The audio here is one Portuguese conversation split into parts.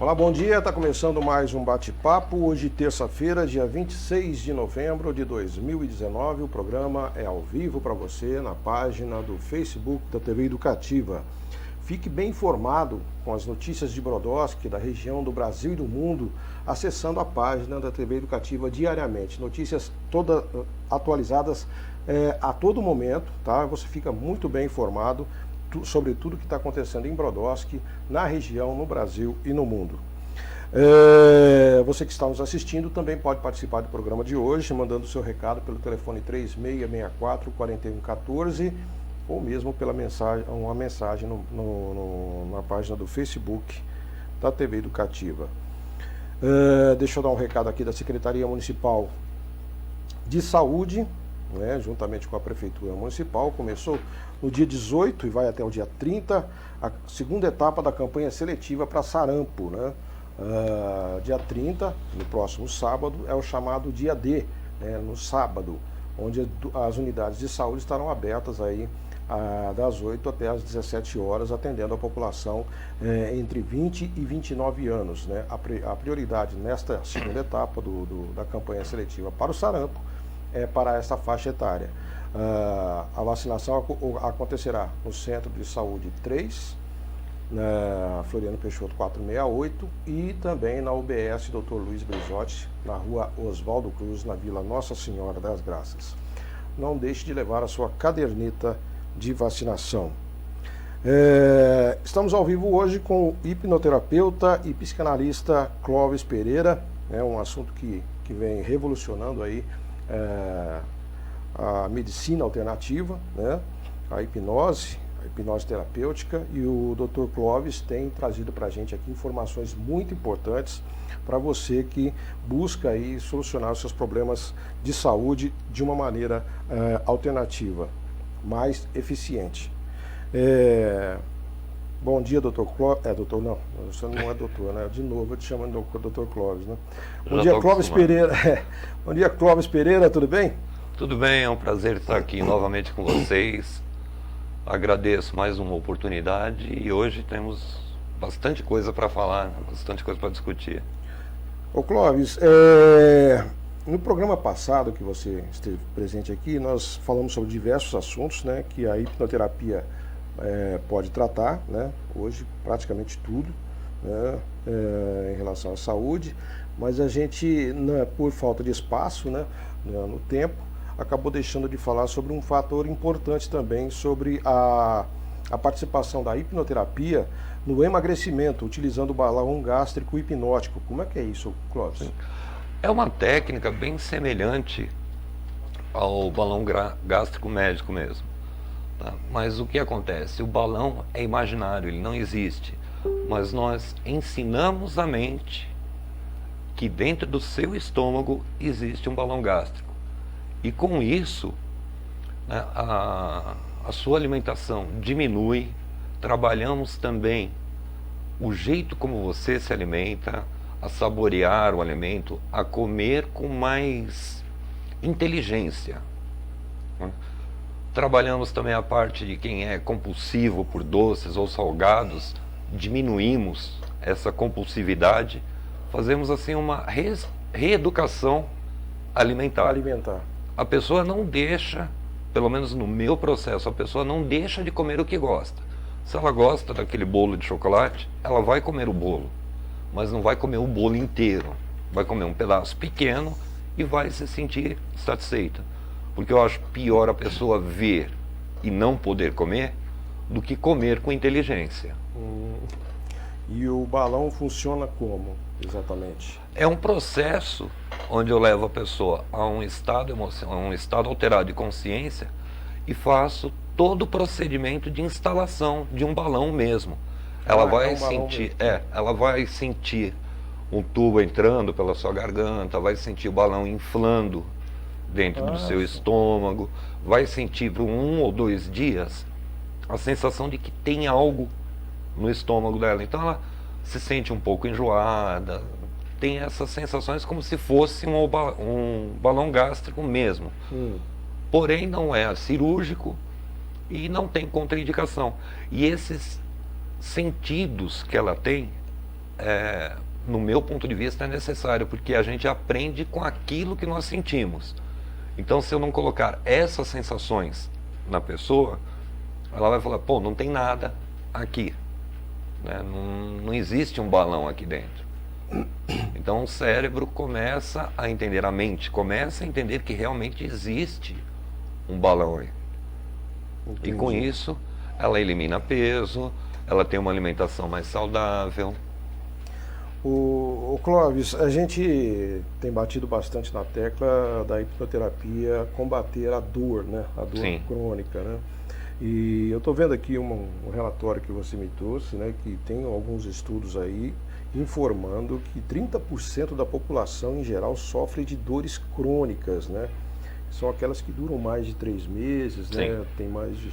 Olá, bom dia. Está começando mais um bate-papo. Hoje, terça-feira, dia 26 de novembro de 2019. O programa é ao vivo para você na página do Facebook da TV Educativa. Fique bem informado com as notícias de Brodowski, da região do Brasil e do mundo, acessando a página da TV Educativa diariamente. Notícias todas atualizadas a todo momento, tá? Você fica muito bem informado sobre tudo que está acontecendo em Brodowski, na região, no Brasil e no mundo. Você que está nos assistindo também pode participar do programa de hoje, mandando seu recado pelo telefone 3664-4114 ou mesmo pela uma mensagem na página do Facebook da TV Educativa. Deixa eu dar um recado aqui da Secretaria Municipal de Saúde, juntamente com a Prefeitura Municipal. Começou no dia 18 e vai até o dia 30 a segunda etapa da campanha seletiva para sarampo. Dia 30, no próximo sábado, é o chamado dia D, no sábado, onde as unidades de saúde estarão abertas aí das 8 até as 17 horas, atendendo a população entre 20 e 29 anos. A prioridade nesta segunda etapa da campanha seletiva para o sarampo para essa faixa etária. A vacinação acontecerá no Centro de Saúde 3, na Floriano Peixoto 468 e também na UBS Dr. Luiz Brizotti, na rua Oswaldo Cruz, na Vila Nossa Senhora das Graças. Não deixe de levar a sua caderneta de vacinação. Estamos ao vivo hoje com o hipnoterapeuta e psicanalista Clóvis Pereira, um assunto que vem revolucionando aí a medicina alternativa, a hipnose terapêutica, e o Dr. Clóvis tem trazido para a gente aqui informações muito importantes para você que busca aí solucionar os seus problemas de saúde de uma maneira alternativa, mais eficiente. Bom dia, doutor Clóvis. Doutor não, você não é doutor, né? De novo, eu te chamo de doutor Clóvis, né? Bom dia, Clóvis Pereira. Bom dia, Clóvis Pereira, tudo bem? Tudo bem, é um prazer estar aqui novamente com vocês. Agradeço mais uma oportunidade e hoje temos bastante coisa para falar, bastante coisa para discutir. Ô Clóvis, no programa passado que você esteve presente aqui, nós falamos sobre diversos assuntos, que a hipnoterapia pode tratar, hoje praticamente tudo, em relação à saúde, mas a gente, por falta de espaço, no tempo, acabou deixando de falar sobre um fator importante também, sobre a participação da hipnoterapia no emagrecimento, utilizando o balão gástrico hipnótico. Como é que é isso, Clóvis? É uma técnica bem semelhante ao balão gástrico médico mesmo. Tá? Mas o que acontece? O balão é imaginário, ele não existe. Mas nós ensinamos a mente que dentro do seu estômago existe um balão gástrico. E com isso, a sua alimentação diminui. Trabalhamos também o jeito como você se alimenta, a saborear o alimento, a comer com mais inteligência. Trabalhamos também a parte de quem é compulsivo por doces ou salgados, diminuímos essa compulsividade, fazemos assim uma reeducação alimentar. A pessoa não deixa, pelo menos no meu processo, a pessoa não deixa de comer o que gosta. Se ela gosta daquele bolo de chocolate, ela vai comer o bolo, mas não vai comer o bolo inteiro. Vai comer um pedaço pequeno e vai se sentir satisfeita. Porque eu acho pior a pessoa ver e não poder comer do que comer com inteligência. E o balão funciona como, exatamente? É um processo onde eu levo a pessoa a um estado emocional, a um estado alterado de consciência, e faço todo o procedimento de instalação de um balão mesmo. Ela vai sentir, ela vai sentir um tubo entrando pela sua garganta, vai sentir o balão inflando dentro do seu estômago, vai sentir por 1 ou 2 dias a sensação de que tem algo no estômago dela. Então ela se sente um pouco enjoada, tem essas sensações como se fosse um balão gástrico mesmo. Porém não é cirúrgico e não tem contraindicação. E esses sentidos que ela tem no meu ponto de vista, é necessário, porque a gente aprende com aquilo que nós sentimos. Então, se eu não colocar essas sensações na pessoa, ela vai falar, pô, não tem nada aqui, né? Não existe um balão aqui dentro. Então, o cérebro começa a entender, a mente começa a entender que realmente existe um balão aí. Entendi. E com isso, ela elimina peso, ela tem uma alimentação mais saudável. O Clóvis, a gente tem batido bastante na tecla da hipnoterapia combater a dor, né? A dor Sim. crônica, né? E eu estou vendo aqui um relatório que você me trouxe, né? Que tem alguns estudos aí informando que 30% da população em geral sofre de dores crônicas, né? São aquelas que duram mais de 3 meses, né? Sim. Tem mais de...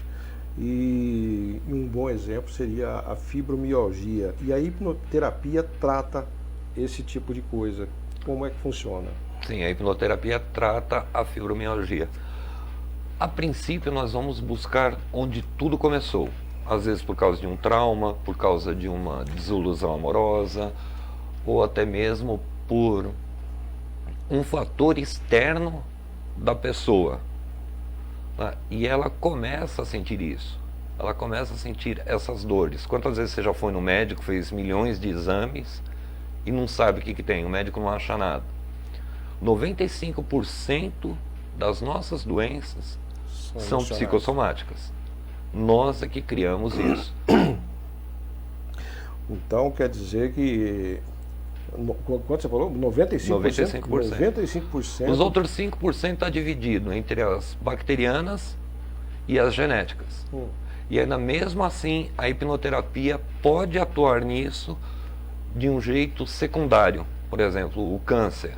E um bom exemplo seria a fibromialgia. E a hipnoterapia trata esse tipo de coisa. Como é que funciona? Sim, a hipnoterapia trata a fibromialgia. A princípio, nós vamos buscar onde tudo começou. Às vezes por causa de um trauma, por causa de uma desilusão amorosa, ou até mesmo por um fator externo da pessoa. E ela começa a sentir isso. Ela começa a sentir essas dores. Quantas vezes você já foi no médico, fez milhões de exames e não sabe o que tem? O médico não acha nada. 95% das nossas doenças são psicossomáticas. Nós é que criamos isso. Então quer dizer que... Quanto você falou? 95%? 95%. Os outros 5% está dividido entre as bacterianas e as genéticas. E ainda mesmo assim, a hipnoterapia pode atuar nisso de um jeito secundário. Por exemplo, o câncer.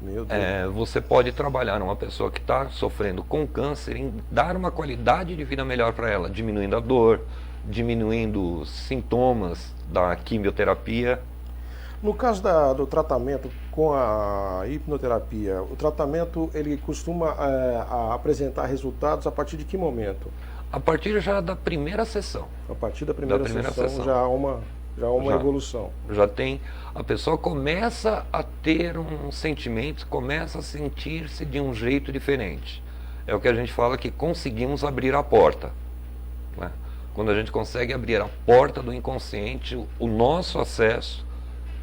Meu Deus. Você pode trabalhar numa pessoa que está sofrendo com câncer em dar uma qualidade de vida melhor para ela, diminuindo a dor, diminuindo os sintomas da quimioterapia. No caso do tratamento com a hipnoterapia, o tratamento ele costuma apresentar resultados a partir de que momento? A partir já da primeira sessão. A partir da primeira sessão. Já há uma evolução. Já tem, a pessoa começa a ter um sentimento, começa a sentir-se de um jeito diferente. É o que a gente fala que conseguimos abrir a porta, né? Quando a gente consegue abrir a porta do inconsciente, o nosso acesso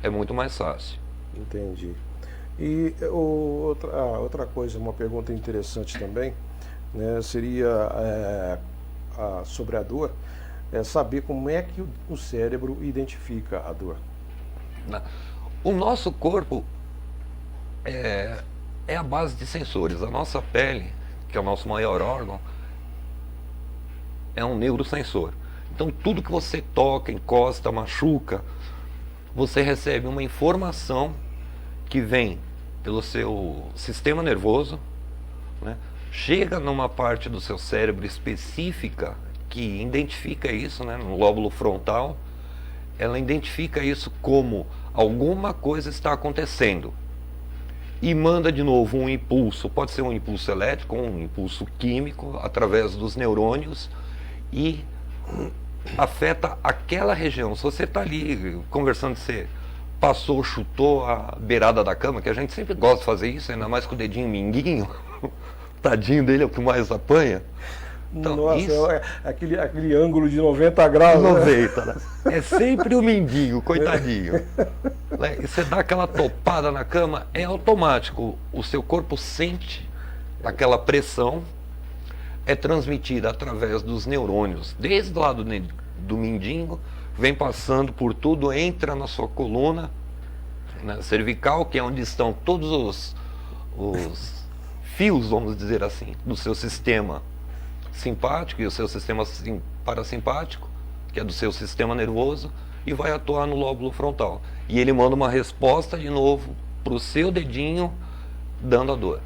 é muito mais fácil. Entendi. E outra coisa, uma pergunta interessante também, né, seria sobre a dor, saber como é que o cérebro identifica a dor. O nosso corpo é a base de sensores. A nossa pele, que é o nosso maior órgão, é um neurosensor. Então tudo que você toca, encosta, machuca, você recebe uma informação que vem pelo seu sistema nervoso, né? Chega numa parte do seu cérebro específica que identifica isso, né? No lóbulo frontal, ela identifica isso como alguma coisa está acontecendo e manda de novo um impulso, pode ser um impulso elétrico, um impulso químico através dos neurônios e afeta aquela região. Se você está ali conversando, você passou, chutou a beirada da cama, que a gente sempre gosta de fazer isso, ainda mais com o dedinho minguinho, tadinho dele é o que mais apanha. Então, nossa, isso... aquele ângulo de 90 graus. 90, né? É sempre o mindinho, coitadinho. E você dá aquela topada na cama, é automático. O seu corpo sente aquela pressão, é transmitida através dos neurônios, desde o lado do mindinho, vem passando por tudo, entra na sua coluna, né, cervical, que é onde estão todos os fios, vamos dizer assim, do seu sistema simpático e o seu sistema parasimpático, que é do seu sistema nervoso, e vai atuar no lóbulo frontal. E ele manda uma resposta de novo para o seu dedinho, dando a dor.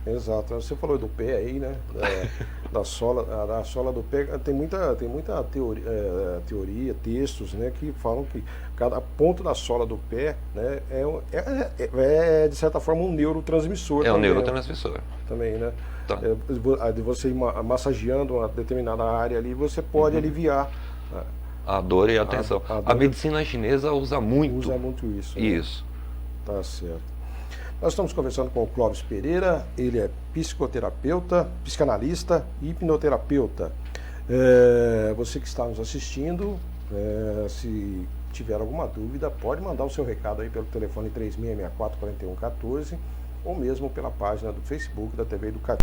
Exato. Você falou do pé aí, né? Da sola do pé. Tem muita teoria, textos, né, que falam que cada ponto da sola do pé, né, é de certa forma um neurotransmissor. É um neurotransmissor. Também, né? Tá. De você ir massageando uma determinada área ali, você pode aliviar A dor e a tensão. a A dor- medicina chinesa usa muito Usa muito isso. Né? isso. Tá certo. Nós estamos conversando com o Clóvis Pereira, ele é psicoterapeuta, psicanalista e hipnoterapeuta. Você que está nos assistindo, se tiver alguma dúvida, pode mandar o seu recado aí pelo telefone 3664-4114 ou mesmo pela página do Facebook da TV Educativa.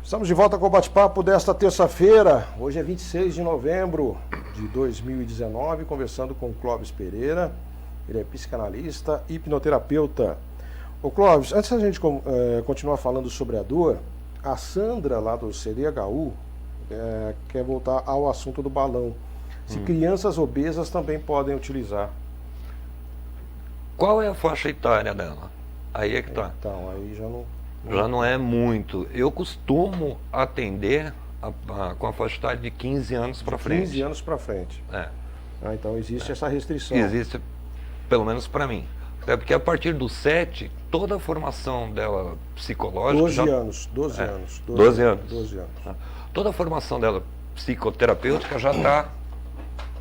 Estamos de volta com o bate-papo desta terça-feira. Hoje é 26 de novembro de 2019, conversando com o Clóvis Pereira. Ele é psicanalista e hipnoterapeuta. Ô Clóvis, antes da gente continuar falando sobre a dor, a Sandra lá do CDHU quer voltar ao assunto do balão. Se crianças obesas também podem utilizar. Qual é a faixa etária dela? Aí é que tá. Então, aí Já não é muito. Eu costumo atender com a faixa etária de 15 anos para frente. 15 anos para frente. É. Então existe essa restrição. Existe, pelo menos para mim. Até porque a partir dos 7, toda a formação dela psicológica... 12 anos. 12 anos. 12 anos. Toda a formação dela psicoterapêutica já está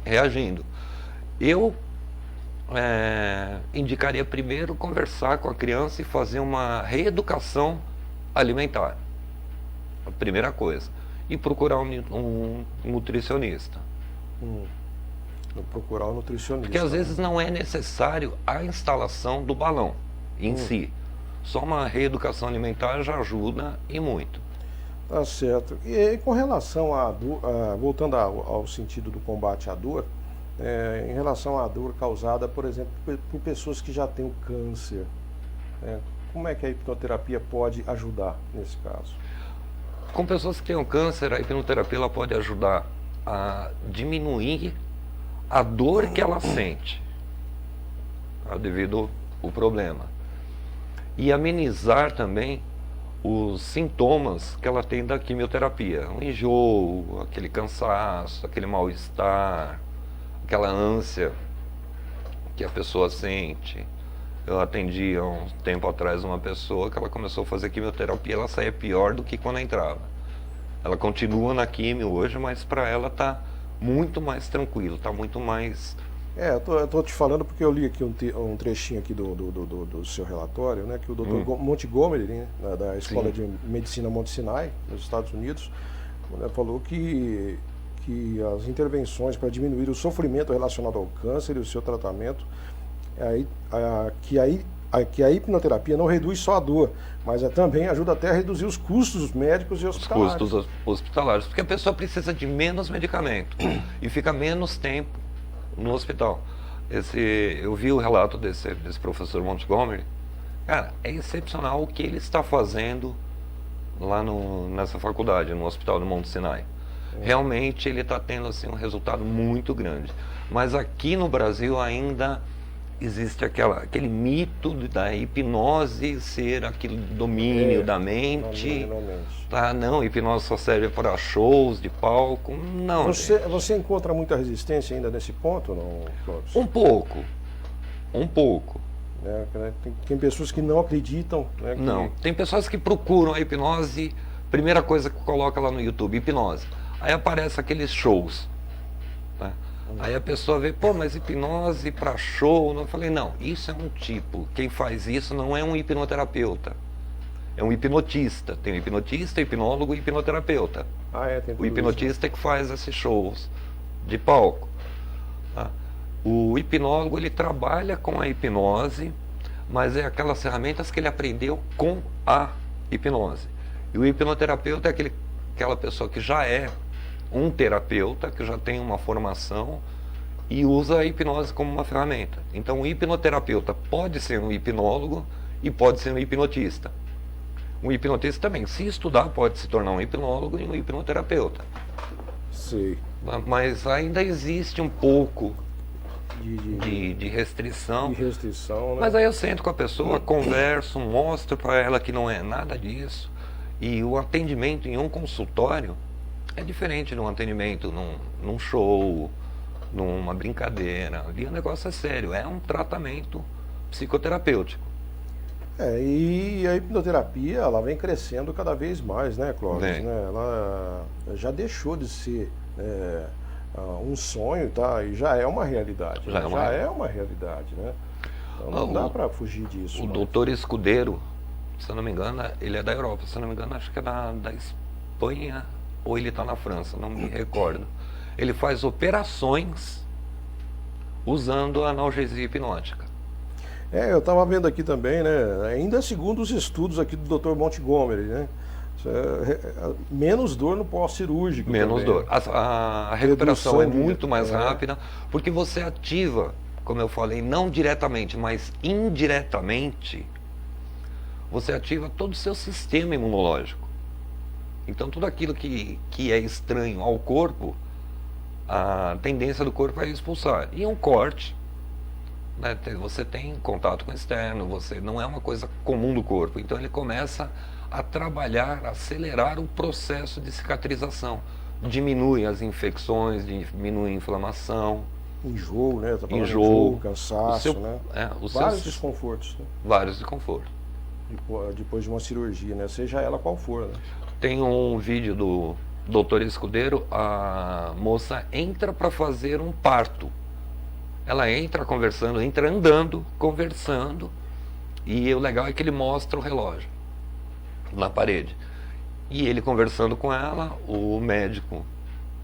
reagindo. Eu indicaria primeiro conversar com a criança e fazer uma reeducação alimentar. A primeira coisa. E procurar um nutricionista. Procurar um nutricionista. Porque às vezes não é necessário a instalação do balão em si. Só uma reeducação alimentar já ajuda e muito. Tá certo. E com relação à dor, voltando ao sentido do combate à dor, em relação à dor causada, por exemplo, por pessoas que já têm o câncer, como é que a hipnoterapia pode ajudar nesse caso? Com pessoas que têm o câncer, a hipnoterapia ela pode ajudar a diminuir a dor que ela sente, devido ao problema. E amenizar também os sintomas que ela tem da quimioterapia. Um enjoo, aquele cansaço, aquele mal-estar, aquela ânsia que a pessoa sente. Eu atendi há um tempo atrás uma pessoa que ela começou a fazer quimioterapia, ela saía pior do que quando entrava. Ela continua na quimio hoje, mas para ela está muito mais tranquilo, está muito mais... Eu tô te falando porque eu li aqui um trechinho aqui do seu relatório, né, que o Dr. Montgomery, né, da Escola de Medicina Monte Sinai, nos Estados Unidos, falou que as intervenções para diminuir o sofrimento relacionado ao câncer e o seu tratamento, que a hipnoterapia não reduz só a dor, mas também ajuda até a reduzir os custos médicos e hospitalares. Os custos hospitalares, porque a pessoa precisa de menos medicamento e fica menos tempo no hospital. Eu vi o relato desse professor Montgomery. Cara, é excepcional o que ele está fazendo lá nessa faculdade, no Hospital do Monte Sinai. Realmente ele está tendo assim, um resultado muito grande. Mas aqui no Brasil ainda existe aquele mito da hipnose ser aquele domínio da mente. Não, hipnose só serve para shows de palco. Não. Você encontra muita resistência ainda nesse ponto, não, Clóvis? Um pouco. Tem pessoas que não acreditam. Né, Não, tem pessoas que procuram a hipnose, primeira coisa que coloca lá no YouTube, hipnose. Aí aparece aqueles shows. Né? Aí a pessoa vê, mas hipnose para show. Eu falei, não, isso é um tipo. Quem faz isso não é um hipnoterapeuta. É um hipnotista. Tem o hipnotista, hipnólogo e hipnoterapeuta. Tem O hipnotista é que faz esses shows de palco. Tá? O hipnólogo, ele trabalha com a hipnose, mas é aquelas ferramentas que ele aprendeu com a hipnose. E o hipnoterapeuta é aquela pessoa que já é um terapeuta, que já tem uma formação e usa a hipnose como uma ferramenta. Então o hipnoterapeuta pode ser um hipnólogo e pode ser um hipnotista. Um hipnotista também, se estudar, pode se tornar um hipnólogo e um hipnoterapeuta. Sim. Mas ainda existe um pouco de restrição. De restrição, né? Mas aí eu sento com a pessoa, converso, mostro para ela que não é nada disso. E o atendimento em um consultório é diferente de um atendimento num show, numa brincadeira. Ali o negócio é sério, é um tratamento psicoterapêutico. E a hipnoterapia, ela vem crescendo cada vez mais, né, Clóvis? Né? Ela já deixou de ser um sonho, tá? E já é uma realidade. Já né? é uma Já realidade. é uma realidade, né? Então não dá para fugir disso. O né? doutor Escudeiro, se eu não me engano, ele é da Europa. Se eu não me engano, acho que é da Espanha ou ele está na França, não me recordo. Ele faz operações usando analgesia hipnótica. Eu estava vendo aqui também, né? Ainda segundo os estudos aqui do Dr. Montgomery, né? Menos dor no pós-cirúrgico. Menos também. dor. A recuperação Redução é muito mais é. rápida, porque você ativa, como eu falei, não diretamente, mas indiretamente, você ativa todo o seu sistema imunológico. Então, tudo aquilo que é estranho ao corpo, a tendência do corpo é expulsar. E um corte, né, você tem contato com o externo, você não é uma coisa comum do corpo. Então, ele começa a trabalhar, a acelerar o processo de cicatrização. Diminui as infecções, diminui a inflamação. Enjoo, né? Tá falando Enjoo, cansaço, né? Vários desconfortos. Né? Vários desconfortos. Depois de uma cirurgia, né? Seja ela qual for, né? Tem um vídeo do doutor Escudeiro, a moça entra para fazer um parto. Ela entra conversando, entra andando, conversando, e o legal é que ele mostra o relógio na parede. E ele conversando com ela, o médico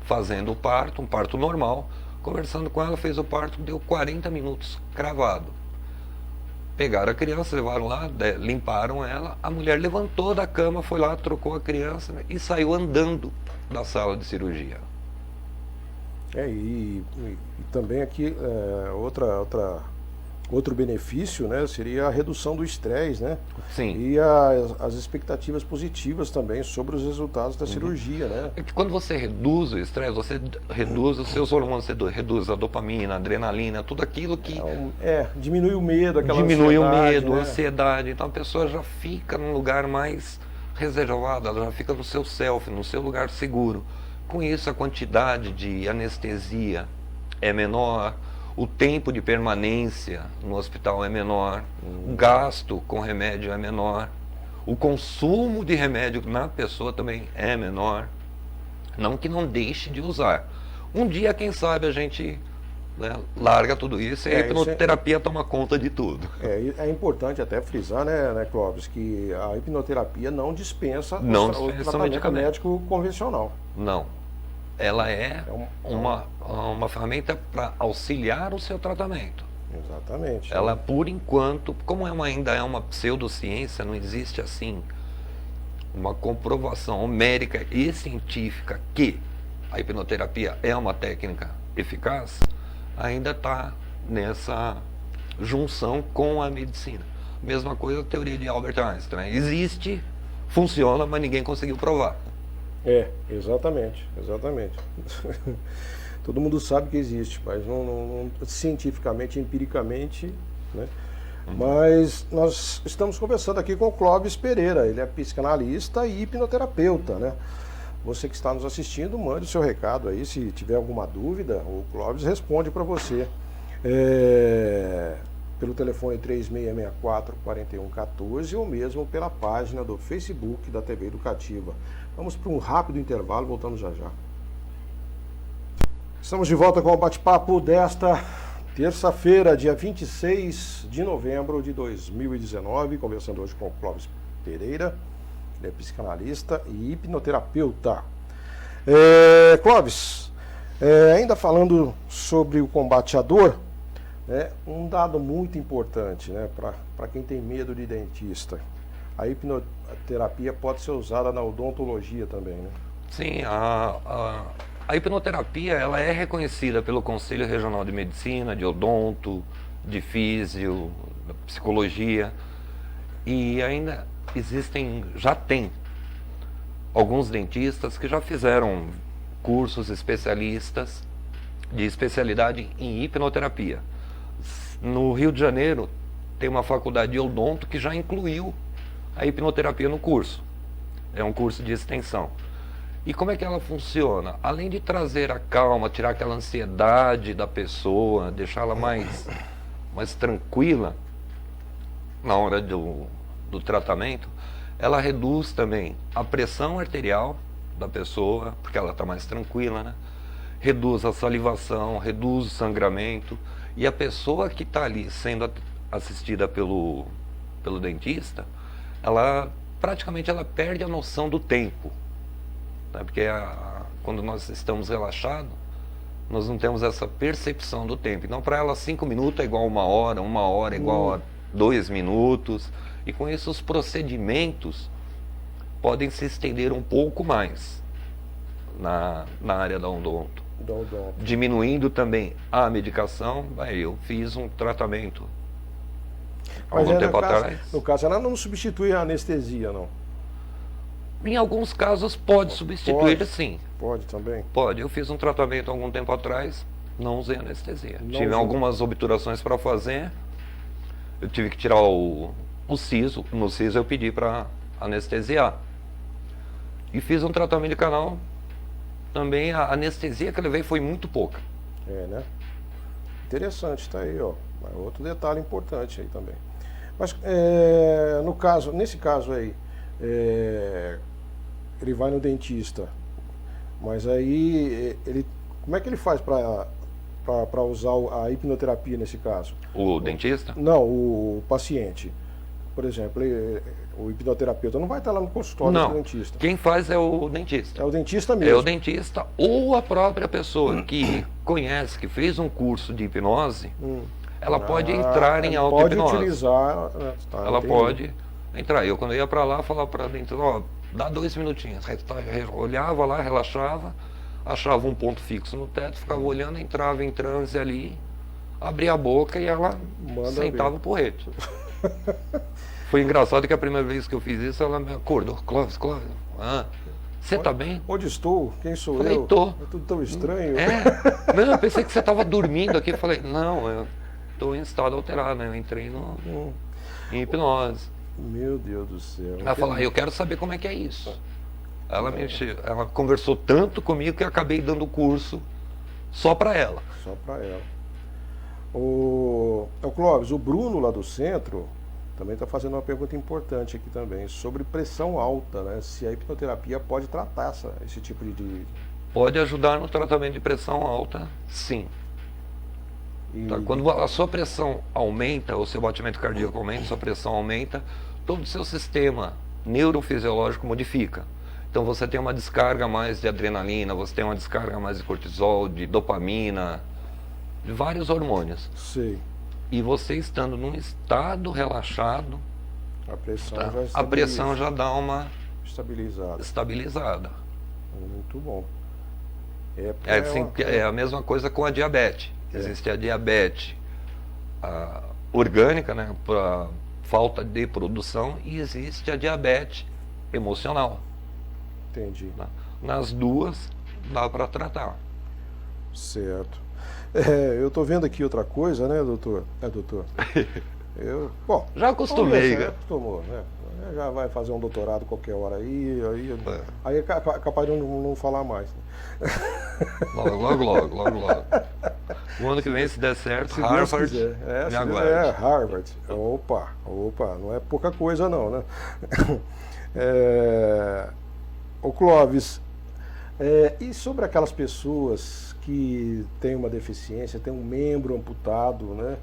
fazendo o parto, um parto normal, conversando com ela, fez o parto, deu 40 minutos cravado. Pegaram a criança, levaram lá, limparam ela, a mulher levantou da cama, foi lá, trocou a criança e saiu andando da sala de cirurgia. E também aqui outro benefício, né, seria a redução do estresse, né? Sim. E as expectativas positivas também sobre os resultados da cirurgia, né? É que quando você reduz o estresse, você reduz os seus hormônios, você reduz a dopamina, a adrenalina, tudo aquilo que diminui o medo, aquela diminui ansiedade, o medo, né? a ansiedade. Então a pessoa já fica num lugar mais reservado, ela já fica no seu self, no seu lugar seguro. Com isso, a quantidade de anestesia é menor, o tempo de permanência no hospital é menor, o gasto com remédio é menor, o consumo de remédio na pessoa também é menor. Não que não deixe de usar. Um dia, quem sabe, a gente, né, larga tudo isso e a hipnoterapia toma conta de tudo. É importante até frisar, né, Clóvis, que a hipnoterapia não dispensa o tratamento médico convencional. Não. Ela é uma ferramenta para auxiliar o seu tratamento. Exatamente. Ela, por enquanto, como ainda é uma pseudociência, não existe assim uma comprovação numérica e científica que a hipnoterapia é uma técnica eficaz, ainda está nessa junção com a medicina. Mesma coisa a teoria de Albert Einstein, né? Existe, funciona, mas ninguém conseguiu provar. Exatamente. Todo mundo sabe que existe, mas não cientificamente, empiricamente, né? Mas nós estamos conversando aqui com o Clóvis Pereira, ele é psicanalista e hipnoterapeuta, né? Você que está nos assistindo, mande o seu recado aí, se tiver alguma dúvida, o Clóvis responde para você. Pelo telefone 3664-4114 ou mesmo pela página do Facebook da TV Educativa. Vamos para um rápido intervalo, voltamos já já. Estamos de volta com o bate-papo desta terça-feira, dia 26 de novembro de 2019, conversando hoje com o Clóvis Pereira, ele é psicanalista e hipnoterapeuta. Clóvis, ainda falando sobre o combate à dor, um dado muito importante, né, para quem tem medo de dentista. A hipnoterapia pode ser usada na odontologia também, né? Sim, a hipnoterapia ela é reconhecida pelo Conselho Regional de Medicina, de odonto, de físio, da psicologia, e ainda já tem alguns dentistas que já fizeram cursos especialistas de especialidade em hipnoterapia. No Rio de Janeiro tem uma faculdade de odonto que já incluiu a hipnoterapia no curso. É um curso de extensão. E como é que ela funciona? Além de trazer a calma, tirar aquela ansiedade da pessoa, deixá-la mais tranquila na hora do tratamento, ela reduz também a pressão arterial da pessoa, porque ela está mais tranquila, né? reduz a salivação, reduz o sangramento. E a pessoa que está ali sendo assistida pelo dentista, ela praticamente ela perde a noção do tempo, né? Porque quando nós estamos relaxados, nós não temos essa percepção do tempo. Então, para ela, 5 minutos é igual a 1 hora é igual a 2 minutos. E com isso, os procedimentos podem se estender um pouco mais na área da odonto. Diminuindo também a medicação. Eu fiz um tratamento há algum tempo atrás. No caso, ela não substitui a anestesia, não? Em alguns casos pode substituir, sim. Pode também? Pode. Eu fiz um tratamento há algum tempo atrás, não usei anestesia. Não tive usei. algumas obturações para fazer, eu tive que tirar o siso. No siso eu pedi para anestesiar. E fiz um tratamento de canal, também a anestesia que eu levei foi muito pouca. Né? Interessante, está aí, ó. Outro detalhe importante aí também. Mas nesse caso aí, ele vai no dentista, mas aí como é que ele faz para usar a hipnoterapia nesse caso? O dentista? Não, o paciente. Por exemplo, o hipnoterapeuta não vai estar lá no consultório do dentista. Quem faz é o dentista. É o dentista mesmo. É o dentista ou a própria pessoa que conhece, que fez um curso de hipnose, ela pode entrar em auto-hipnose. Pode utilizar. Ela pode entrar. Eu, quando ia para lá, falava para dentro, dá 2 minutinhos. Olhava lá, relaxava, achava um ponto fixo no teto, ficava olhando, entrava em transe ali, abria a boca e ela sentava o porrete. Foi engraçado que a primeira vez que eu fiz isso, ela me acordou. Clóvis, você tá bem? Onde estou? Quem sou falei, eu? Tô. É tudo tão estranho. Não, eu pensei que você estava dormindo aqui. Eu falei, não, eu estou em estado alterado, né? Eu entrei em hipnose. Meu Deus do céu. Ela falou, eu quero saber como é que é isso. Ela conversou tanto comigo que eu acabei dando o curso só para ela. Só para ela. O Clóvis, o Bruno lá do centro também está fazendo uma pergunta importante aqui também, sobre pressão alta, né? Se a hipnoterapia pode tratar esse tipo de... Pode ajudar no tratamento de pressão alta, sim. Tá? Quando a sua pressão aumenta, o seu batimento cardíaco aumenta, sua pressão aumenta, todo o seu sistema neurofisiológico modifica. Então você tem uma descarga mais de adrenalina, você tem uma descarga mais de cortisol, de dopamina, de vários hormônios. Sei. E você estando num estado relaxado, a pressão já dá uma estabilizada. Muito bom. É a mesma coisa com a diabetes. Existe a diabetes orgânica, né, para falta de produção, e existe a diabetes emocional. Entendi. Nas duas dá para tratar. Certo. Eu estou vendo aqui outra coisa, né, doutor? Doutor. Já acostumei. Acostumou, né? Já vai fazer um doutorado qualquer hora aí é capaz de não falar mais. Né? Logo. O ano que vem, se der certo, se Harvard, me aguarde. Harvard. Opa, não é pouca coisa não, né? O Clóvis, e sobre aquelas pessoas que têm uma deficiência, tem um membro amputado, né?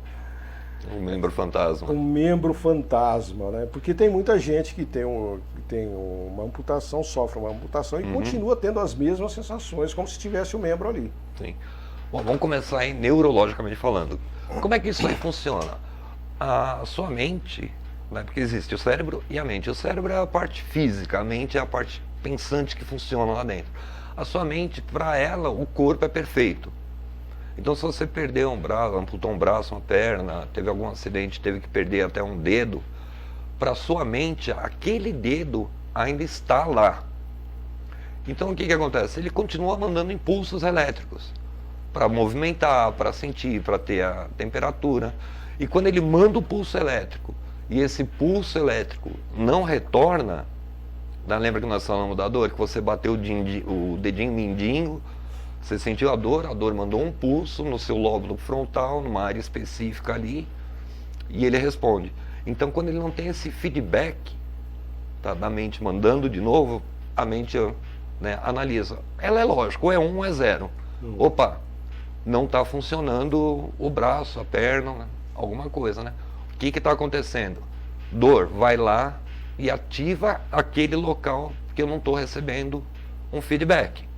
Um membro fantasma. Um membro fantasma, né? Porque tem muita gente que tem uma amputação, sofre uma amputação e continua tendo as mesmas sensações, como se tivesse o membro ali. Sim. Bom, vamos começar aí neurologicamente falando. Como é que isso aí funciona? A sua mente, né? Porque existe o cérebro e a mente. O cérebro é a parte física, a mente é a parte pensante que funciona lá dentro. A sua mente, para ela, o corpo é perfeito. Então, se você perdeu um braço, amputou um braço, uma perna, teve algum acidente, teve que perder até um dedo, para a sua mente, aquele dedo ainda está lá. Então, o que acontece? Ele continua mandando impulsos elétricos para movimentar, para sentir, para ter a temperatura. E quando ele manda o pulso elétrico e esse pulso elétrico não retorna, lembra que nós falamos da dor? Que você bateu o dedinho mindinho, você sentiu a dor mandou um pulso no seu lóbulo frontal, numa área específica ali, e ele responde. Então, quando ele não tem esse feedback da mente mandando de novo, a mente, né, analisa. Ela é lógico, ou é 1 ou é 0. Opa, não está funcionando o braço, a perna, né? Alguma coisa, né? O que está acontecendo? Dor, vai lá e ativa aquele local que eu não estou recebendo um feedback.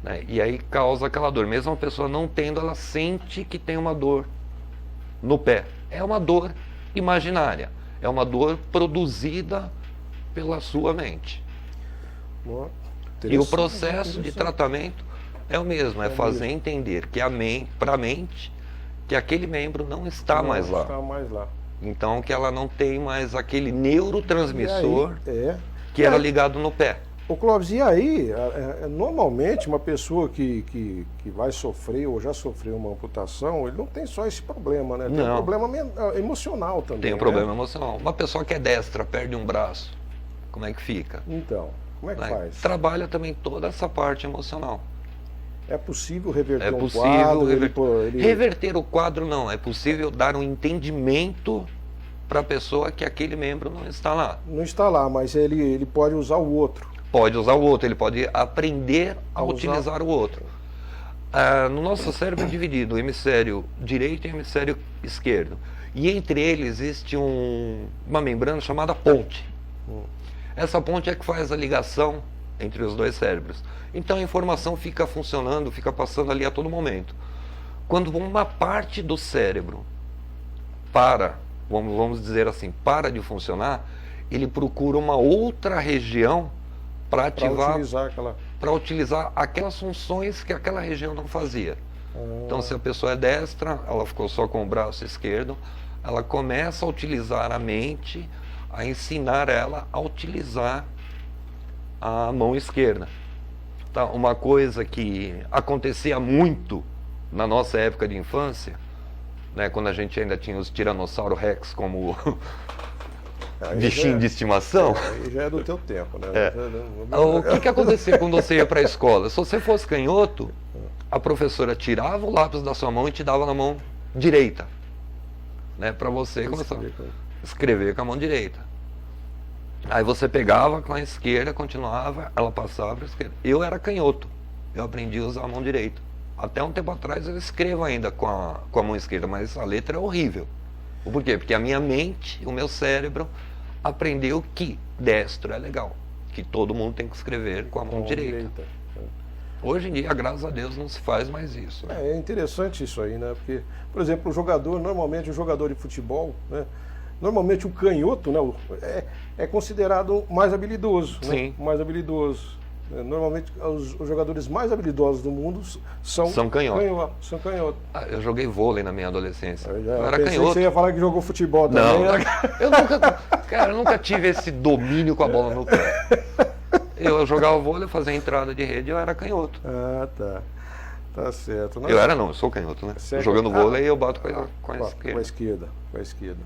Né? E aí causa aquela dor. Mesmo a pessoa não tendo, ela sente que tem uma dor no pé. É uma dor imaginária. É uma dor produzida pela sua mente. E o processo de tratamento é o mesmo, é fazer entender que para a mente, que aquele membro não está mais lá. Então que ela não tem mais aquele neurotransmissor que era ligado no pé. Ô Clóvis, e aí, normalmente uma pessoa que vai sofrer ou já sofreu uma amputação, ele não tem só esse problema, né? Tem um problema emocional também. Tem um problema emocional. Uma pessoa que é destra, perde um braço, como é que fica? Então, como é que faz? Trabalha também toda essa parte emocional. É possível reverter um quadro? Reverter o quadro não, é possível dar um entendimento para a pessoa que aquele membro não está lá. Não está lá, mas ele pode usar o outro. Pode usar o outro, ele pode aprender a utilizar o outro. No nosso cérebro é dividido, o hemisfério direito e o hemisfério esquerdo. E entre eles existe uma membrana chamada ponte. Essa ponte é que faz a ligação entre os dois cérebros. Então a informação fica funcionando, fica passando ali a todo momento. Quando uma parte do cérebro vamos dizer assim, para de funcionar, ele procura uma outra região para utilizar aquelas funções que aquela região não fazia. Então, se a pessoa é destra, ela ficou só com o braço esquerdo, ela começa a utilizar a mente, a ensinar ela a utilizar a mão esquerda. Tá? Uma coisa que acontecia muito na nossa época de infância, né, quando a gente ainda tinha os Tiranossauro Rex como bichinho de estimação. Aí já é do teu tempo, né? O que acontecia quando você ia para a escola? Se você fosse canhoto, a professora tirava o lápis da sua mão e te dava na mão direita, né, para você começar a escrever com a mão direita. Aí você pegava com a esquerda, continuava, ela passava para a esquerda. Eu era canhoto, eu aprendi a usar a mão direita. Até um tempo atrás eu escrevo ainda com a mão esquerda, mas a letra é horrível. Por quê? Porque a minha mente, o meu cérebro, aprendeu que destro é legal, que todo mundo tem que escrever com a mão direita. Hoje em dia, graças a Deus, não se faz mais isso. Né? É interessante isso aí, né? Porque, por exemplo, normalmente o jogador de futebol, né? Normalmente o canhoto, né, é considerado mais habilidoso. Sim. Né? Mais habilidoso. Normalmente os jogadores mais habilidosos do mundo são canhotos. São canhotos. Eu joguei vôlei na minha adolescência. Eu era canhoto. Você ia falar que jogou futebol também. Não, eu nunca tive esse domínio com a bola no pé. Eu jogava vôlei, fazia entrada de rede, eu era canhoto. Ah, tá. Tá certo. Eu sou canhoto, né? Jogando vôlei eu bato com a esquerda. Com a esquerda.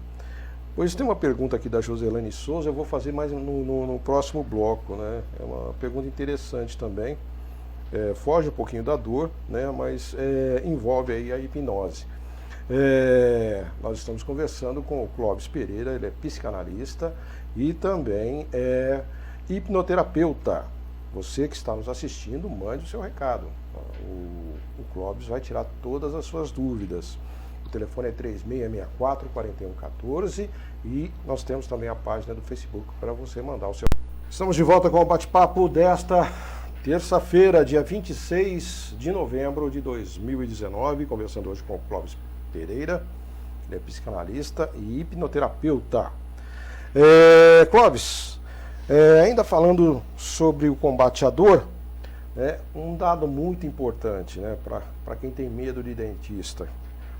Hoje tem uma pergunta aqui da Joselane Souza, eu vou fazer mais no próximo bloco, né? É uma pergunta interessante também, foge um pouquinho da dor, né? Mas envolve aí a hipnose. Nós estamos conversando com o Clóvis Pereira, ele é psicanalista e também é hipnoterapeuta. Você que está nos assistindo, mande o seu recado. O Clóvis vai tirar todas as suas dúvidas. O telefone é 3664-4114 e nós temos também a página do Facebook para você mandar o seu. Estamos de volta com o bate-papo desta terça-feira, dia 26 de novembro de 2019, conversando hoje com o Clóvis Pereira, ele é psicanalista e hipnoterapeuta. Clóvis, ainda falando sobre o combate à dor, um dado muito importante, né, para quem tem medo de dentista.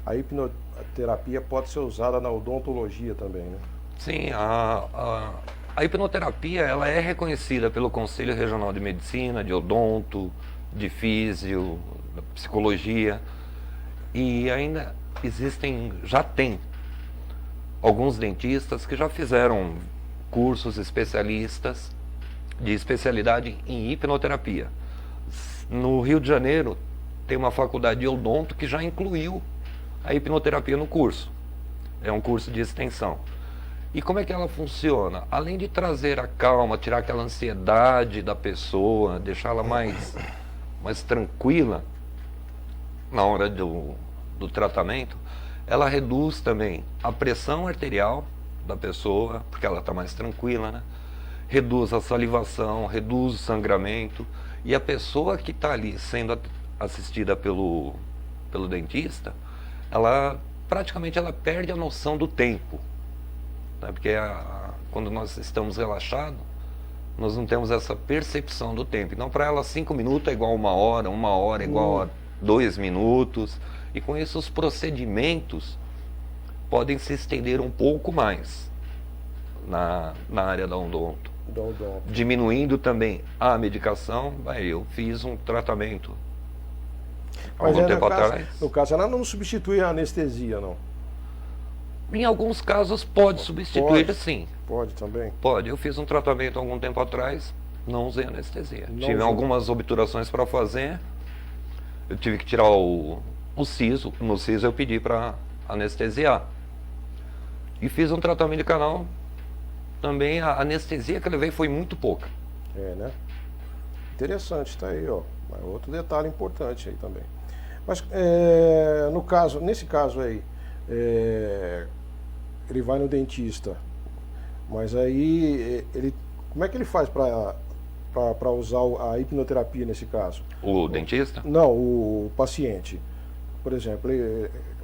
A hipnoterapia pode ser usada na odontologia também, né? Sim, a hipnoterapia ela é reconhecida pelo Conselho Regional de Medicina, de odonto, de físio, psicologia, e ainda já tem alguns dentistas que já fizeram cursos especialistas de especialidade em hipnoterapia. No Rio de Janeiro tem uma faculdade de odonto que já incluiu a hipnoterapia no curso. É um curso de extensão. E como é que ela funciona? Além de trazer a calma, tirar aquela ansiedade da pessoa, deixá-la mais tranquila, na hora do tratamento, ela reduz também a pressão arterial da pessoa, porque ela está mais tranquila, né? Reduz a salivação, reduz o sangramento, e a pessoa que está ali sendo assistida pelo dentista, ela praticamente ela perde a noção do tempo, né? Porque quando nós estamos relaxados, nós não temos essa percepção do tempo. Então, para ela, 5 minutos é igual a 1 hora é igual a 2 minutos. E com isso, os procedimentos podem se estender um pouco mais na área da odonto. Diminuindo também a medicação. Eu fiz um tratamento algum tempo atrás. No caso, ela não substitui a anestesia, não? Em alguns casos pode substituir, sim. Pode também? Pode. Eu fiz um tratamento algum tempo atrás, não usei anestesia. Tive usei. algumas obturações para fazer, eu tive que tirar o siso. No siso eu pedi para anestesiar. E fiz um tratamento de canal, também a anestesia que eu levei foi muito pouca. É, né? Interessante, está aí, ó. Outro detalhe importante aí também. Mas, nesse caso aí, ele vai no dentista, mas aí como é que ele faz para usar a hipnoterapia nesse caso? O dentista? Não, o paciente. Por exemplo,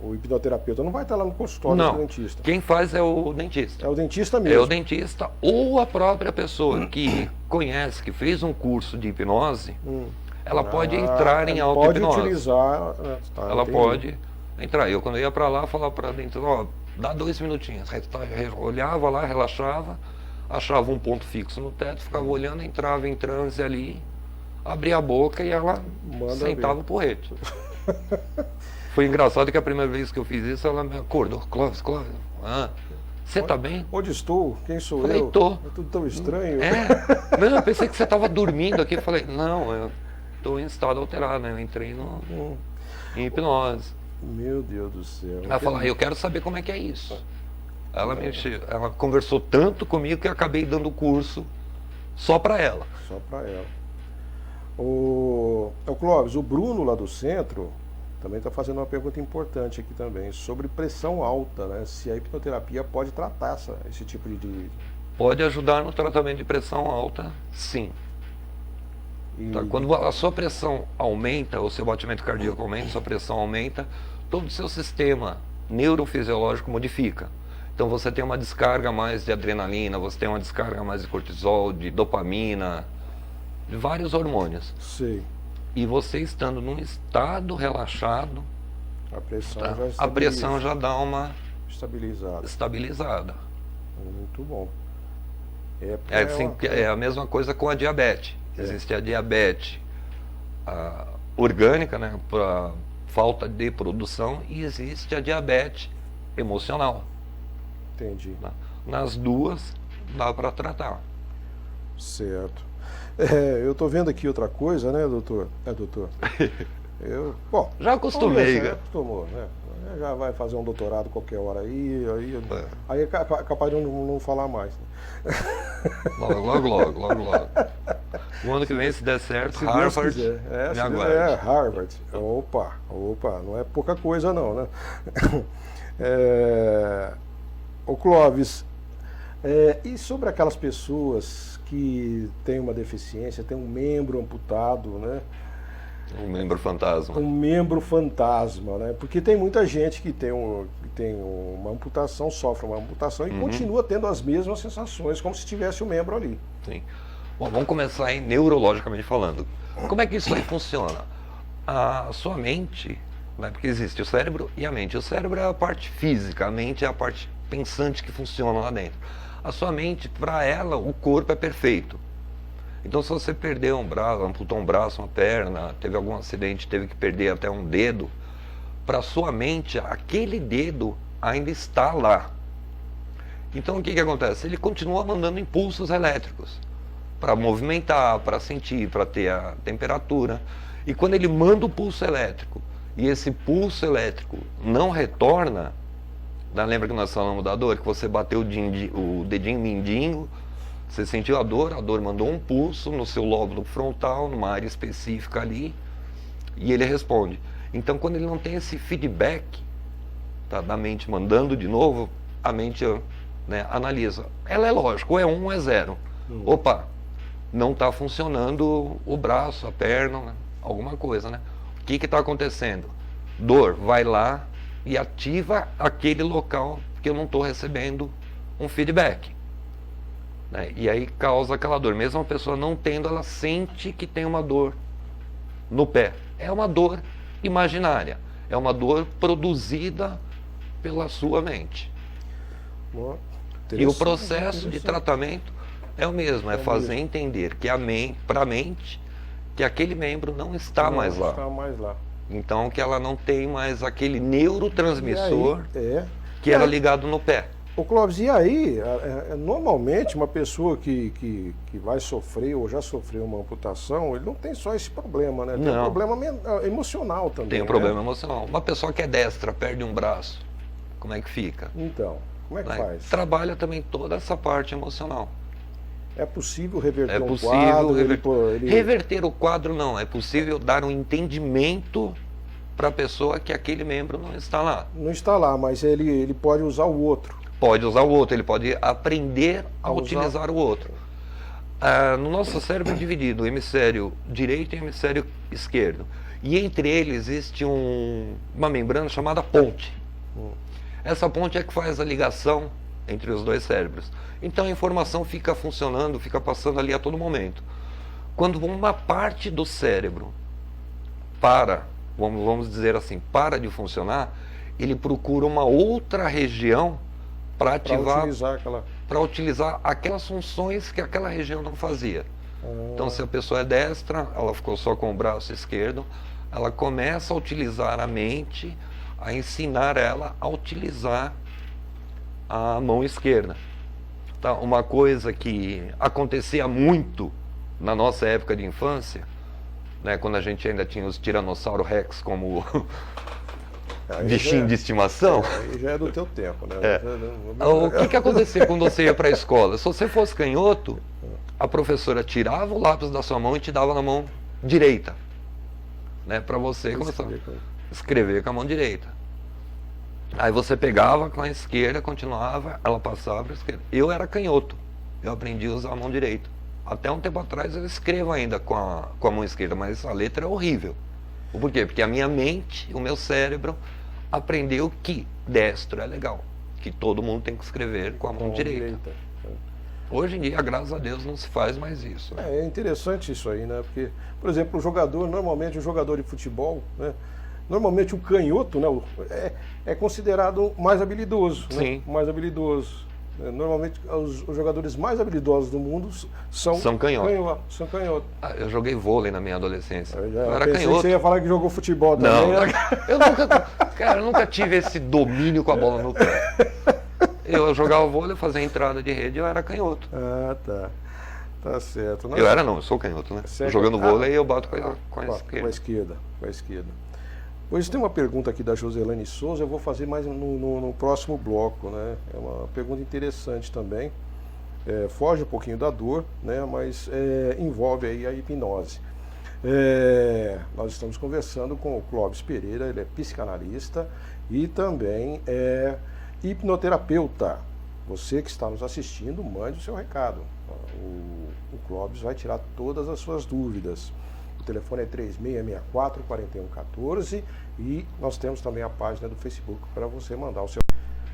o hipnoterapeuta não vai estar lá no consultório do dentista. Quem faz é o dentista. É o dentista mesmo. É o dentista ou a própria pessoa que conhece, que fez um curso de hipnose, ela pode entrar em auto-hipnose. Pode utilizar. Ela pode entrar. Eu, quando ia para lá, falava para dentro, ó, dá 2 minutinhos. Olhava lá, relaxava, achava um ponto fixo no teto, ficava olhando, entrava em transe ali, abria a boca e ela sentava o porrete. Foi engraçado que a primeira vez que eu fiz isso, ela me acordou. Clóvis, você tá bem? Onde estou? Quem sou falei, eu? Tô. É tudo tão estranho. Não, eu pensei que você estava dormindo aqui. Eu falei, não, eu estou em estado alterado, né? Eu entrei em hipnose. Meu Deus do céu. Ela falou, eu quero saber como é que é isso. Ela conversou tanto comigo que eu acabei dando o curso só para ela. Só para ela. O Clóvis, o Bruno lá do centro também está fazendo uma pergunta importante aqui também, sobre pressão alta, né? Se a hipnoterapia pode tratar esse tipo de... Pode ajudar no tratamento de pressão alta, sim. Tá? Quando a sua pressão aumenta, o seu batimento cardíaco aumenta, sua pressão aumenta, todo o seu sistema neurofisiológico modifica. Então você tem uma descarga mais de adrenalina, você tem uma descarga mais de cortisol, de dopamina, de vários hormônios. Sim. E você estando num estado relaxado, a pressão já dá uma estabilizada. Muito bom. É a mesma coisa com a diabetes. Existe a diabetes orgânica, né, para falta de produção, e existe a diabetes emocional. Entendi. Nas duas dá para tratar. Certo. Eu estou vendo aqui outra coisa, né, doutor? Doutor. Já acostumei. Já acostumou, né? Já vai fazer um doutorado qualquer hora aí é capaz de não falar mais. Né? Logo. O ano que vem, se der certo, se Harvard, me aguarde. Harvard. Opa, não é pouca coisa não, né? O Clóvis, e sobre aquelas pessoas que têm uma deficiência, têm um membro amputado, né? Um membro fantasma. Um membro fantasma, né? Porque tem muita gente que tem uma amputação, sofre uma amputação e continua tendo as mesmas sensações, como se tivesse o membro ali. Sim. Bom, vamos começar aí neurologicamente falando. Como é que isso aí funciona? A sua mente, né? Porque existe o cérebro e a mente. O cérebro é a parte física, a mente é a parte pensante que funciona lá dentro. A sua mente, para ela, o corpo é perfeito. Então, se você perdeu um braço, amputou um braço, uma perna, teve algum acidente, teve que perder até um dedo, para sua mente, aquele dedo ainda está lá. Então, o que acontece? Ele continua mandando impulsos elétricos para movimentar, para sentir, para ter a temperatura. E quando ele manda o pulso elétrico e esse pulso elétrico não retorna, lembra que nós falamos da dor? Que você bateu o dedinho mindinho, você sentiu a dor mandou um pulso no seu lóbulo frontal, numa área específica ali, e ele responde. Então, quando ele não tem esse feedback, tá, da mente mandando de novo, a mente, né, analisa. Ela é lógico, ou é 1 ou é 0. Opa, não está funcionando o braço, a perna, né, alguma coisa, né? O que está acontecendo? Dor, vai lá e ativa aquele local que eu não estou recebendo um feedback, né? E aí causa aquela dor. Mesmo a pessoa não tendo, ela sente que tem uma dor no pé. É uma dor imaginária, é uma dor produzida pela sua mente. E o processo de tratamento é o mesmo, é fazer entender que para a mente que aquele membro não está mais lá. Então que ela não tem mais aquele neurotransmissor que era ligado no pé. Ô Clóvis, e aí, normalmente uma pessoa que vai sofrer ou já sofreu uma amputação, ele não tem só esse problema, né? Tem um problema emocional também. Tem um problema emocional. Uma pessoa que é destra, perde um braço, como é que fica? Então, como é que faz? Trabalha também toda essa parte emocional. É possível reverter um quadro? Reverter o quadro não, é possível dar um entendimento para a pessoa que aquele membro não está lá. Não está lá, mas ele pode usar o outro. Pode usar o outro, ele pode aprender a utilizar o outro. No nosso cérebro é dividido, o hemisfério direito e o hemisfério esquerdo. E entre eles existe uma membrana chamada ponte. Essa ponte é que faz a ligação entre os dois cérebros. Então a informação fica funcionando, fica passando ali a todo momento. Quando uma parte do cérebro vamos dizer assim, para de funcionar, ele procura uma outra região para ativar, para utilizar aquelas funções que aquela região não fazia. Então, se a pessoa é destra, ela ficou só com o braço esquerdo, ela começa a utilizar a mente, a ensinar ela a utilizar a mão esquerda. Tá? Uma coisa que acontecia muito na nossa época de infância, né, quando a gente ainda tinha os Tiranossauro Rex como bichinho de estimação. Aí já é do teu tempo, né? O que acontecia quando você ia para a escola? Se você fosse canhoto, a professora tirava o lápis da sua mão e te dava na mão direita, né, para você começar a escrever com a mão direita. Aí você pegava com a esquerda, continuava, ela passava para a esquerda. Eu era canhoto, eu aprendi a usar a mão direita. Até um tempo atrás eu escrevo ainda com a mão esquerda, mas a letra é horrível. Por quê? Porque a minha mente, o meu cérebro, aprendeu que destro é legal, que todo mundo tem que escrever com a mão direita. Hoje em dia, graças a Deus, não se faz mais isso. Né? É interessante isso aí, né? Porque, por exemplo, normalmente o jogador de futebol, né? Normalmente o canhoto, né, é considerado mais habilidoso. Sim. Né? Mais habilidoso. Normalmente os jogadores mais habilidosos do mundo são canhotos. Eu joguei vôlei na minha adolescência. Eu era canhoto. Você ia falar que jogou futebol também. Não, eu nunca tive esse domínio com a bola no pé. Eu jogava vôlei, fazia entrada de rede, eu era canhoto. Ah, tá. Tá certo. Eu sou canhoto, né? Jogando vôlei eu bato com a esquerda. Com a esquerda. Hoje tem uma pergunta aqui da Joselane Souza, eu vou fazer mais no próximo bloco, né? É uma pergunta interessante também, foge um pouquinho da dor, né? Mas envolve aí a hipnose. Nós estamos conversando com o Clóvis Pereira, ele é psicanalista e também é hipnoterapeuta. Você que está nos assistindo, mande o seu recado. O Clóvis vai tirar todas as suas dúvidas. O telefone é 3664-4114 e nós temos também a página do Facebook para você mandar o seu.